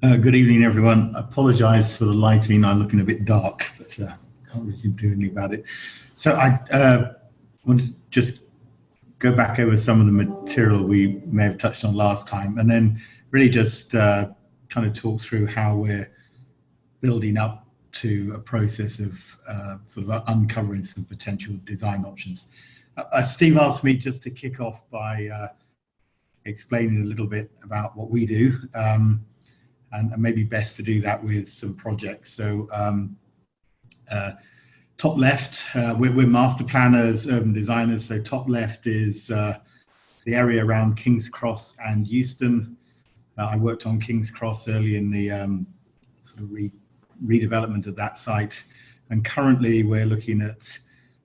Good evening, everyone. I apologise for the lighting. I'm looking a bit dark, but can't really do anything about it. So I want to just go back over some of the material we may have touched on last time, and then really just kind of talk through how we're building up to a process of sort of uncovering some potential design options. Steve asked me just to kick off by explaining a little bit about what we do. And maybe best to do that with some projects. So top left, we're master planners, urban designers. So top left is the area around King's Cross and Euston. I worked on King's Cross early in the sort of redevelopment of that site. And currently we're looking at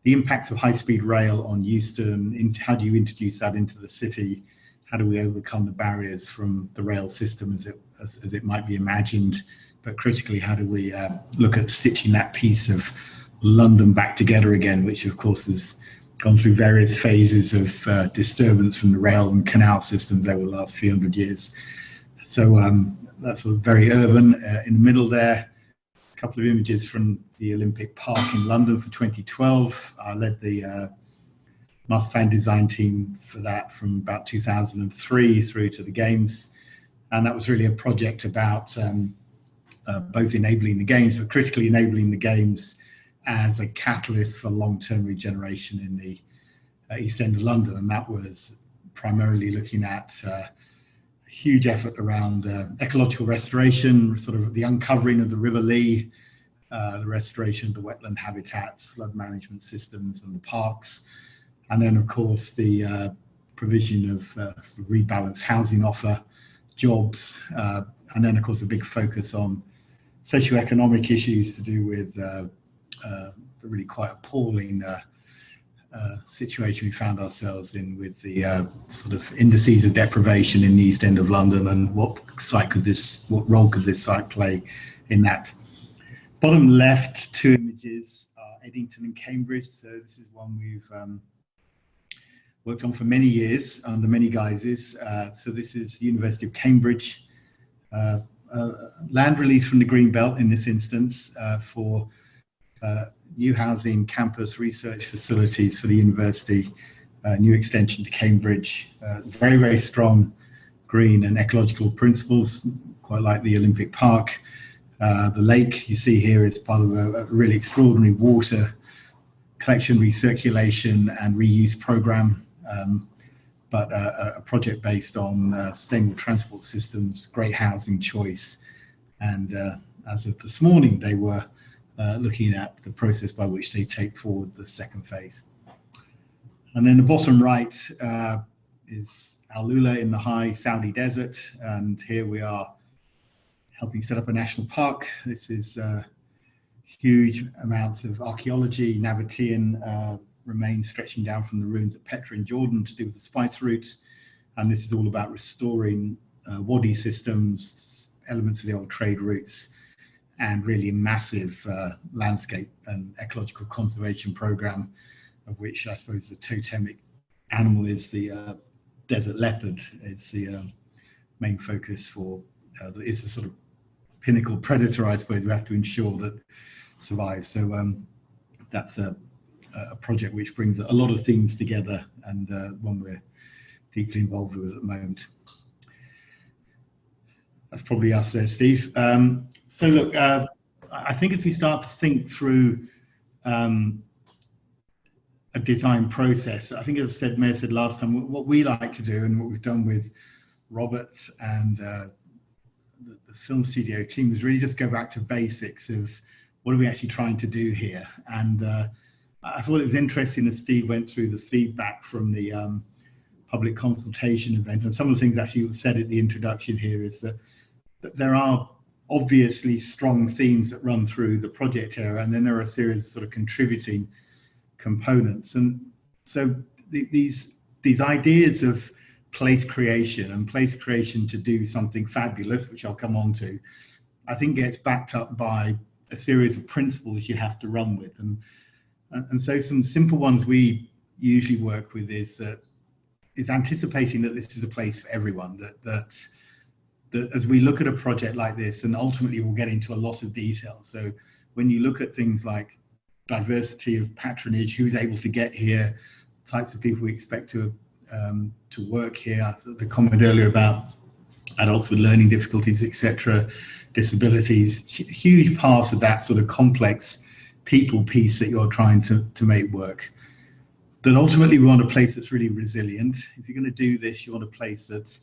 the impacts of high-speed rail on Euston. How do you introduce that into the city? How do we overcome the barriers from the rail system as it might be imagined? But critically, how do we look at stitching that piece of London back together again, which of course has gone through various phases of disturbance from the rail and canal systems over the last few hundred years. So that's sort of very urban. In the middle there, a couple of images from the Olympic Park in London for 2012. I led the master plan design team for that from about 2003 through to the games, and that was really a project about both enabling the games, but critically enabling the games as a catalyst for long-term regeneration in the East End of London. And that was primarily looking at a huge effort around ecological restoration, sort of the uncovering of the River Lee, the restoration of the wetland habitats, flood management systems and the parks. And then, of course, the provision of rebalanced housing offer, jobs, and then, of course, a big focus on socioeconomic issues to do with the really quite appalling situation we found ourselves in with the sort of indices of deprivation in the East End of London, and what role could this site play in that. Bottom left, two images are Eddington and Cambridge. So this is one we've worked on for many years under many guises. So this is the University of Cambridge, land release from the Green Belt in this instance for new housing, campus, research facilities for the university, new extension to Cambridge, very, very strong green and ecological principles, quite like the Olympic Park. The lake you see here is part of a really extraordinary water collection, recirculation and reuse program. But a project based on sustainable transport systems, great housing choice, and as of this morning, they were looking at the process by which they take forward the second phase. And then the bottom right is Al-Ula in the high Saudi desert, and here we are helping set up a national park. This is huge amounts of archaeology, Nabatean remains stretching down from the ruins at Petra in Jordan to do with the spice route. And this is all about restoring wadi systems, elements of the old trade routes, and really a massive landscape and ecological conservation program, of which I suppose the totemic animal is the desert leopard. It's the main focus for, it's the sort of pinnacle predator, I suppose, we have to ensure that survives. So that's a project which brings a lot of themes together, and one we're deeply involved with at the moment. That's probably us there, Steve. So look, I think as we start to think through a design process, I think as I said, Mayor said last time, what we like to do and what we've done with Robert and the film studio team is really just go back to basics of what are we actually trying to do here. And I thought it was interesting as Steve went through the feedback from the public consultation event, and some of the things actually said at the introduction here is that there are obviously strong themes that run through the project area, and then there are a series of sort of contributing components. And so these ideas of place creation and place creation to do something fabulous, which I'll come on to, I think gets backed up by a series of principles you have to run with. And so some simple ones we usually work with is anticipating that this is a place for everyone, that as we look at a project like this, and ultimately we'll get into a lot of detail. So when you look at things like diversity of patronage, who's able to get here, types of people we expect to work here, so the comment earlier about adults with learning difficulties, etc., disabilities, huge part of that sort of complex people piece that you're trying to make work. But ultimately we want a place that's really resilient. If you're going to do this, you want a place that's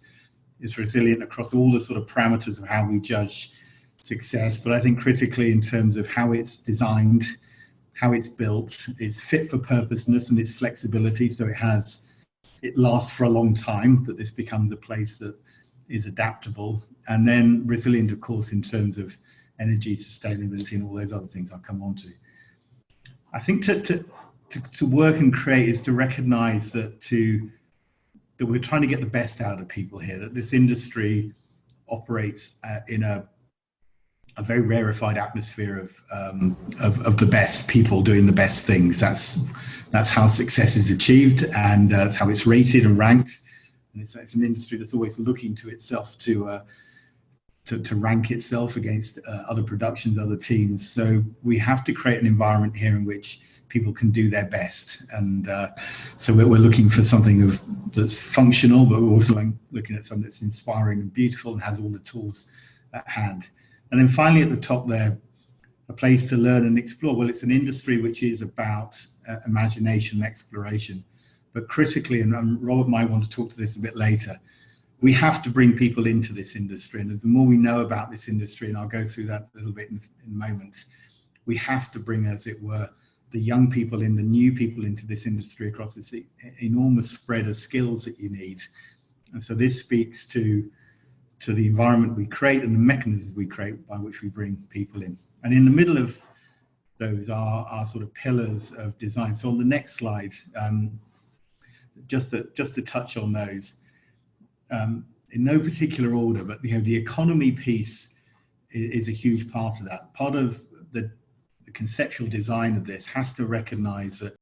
resilient across all the sort of parameters of how we judge success, but I think critically in terms of how it's designed, how it's built, its fit for purposeness and its flexibility, so it lasts for a long time, that this becomes a place that is adaptable, and then resilient, of course, in terms of energy, sustainability, and all those other things I'll come on to. I think to work and create is to recognize that we're trying to get the best out of people here, that this industry operates in a very rarefied atmosphere of the best people doing the best things. That's how success is achieved, and that's how it's rated and ranked. And it's an industry that's always looking to itself to rank itself against other productions, other teams. So we have to create an environment here in which people can do their best, and so we're looking for something that's functional, but we're also looking at something that's inspiring and beautiful and has all the tools at hand. And then finally at the top there, a place to learn and explore. Well, it's an industry which is about imagination and exploration, but critically, and Robert might want to talk to this a bit later, we have to bring people into this industry, and the more we know about this industry, and I'll go through that a little bit in moments, we have to bring, as it were, the young people in, the new people into this industry across this enormous spread of skills that you need. And so this speaks to the environment we create and the mechanisms we create by which we bring people in. And in the middle of those are our sort of pillars of design. So on the next slide, just to touch on those, in no particular order, but the economy piece is a huge part of that. Part of the conceptual design of this has to recognize that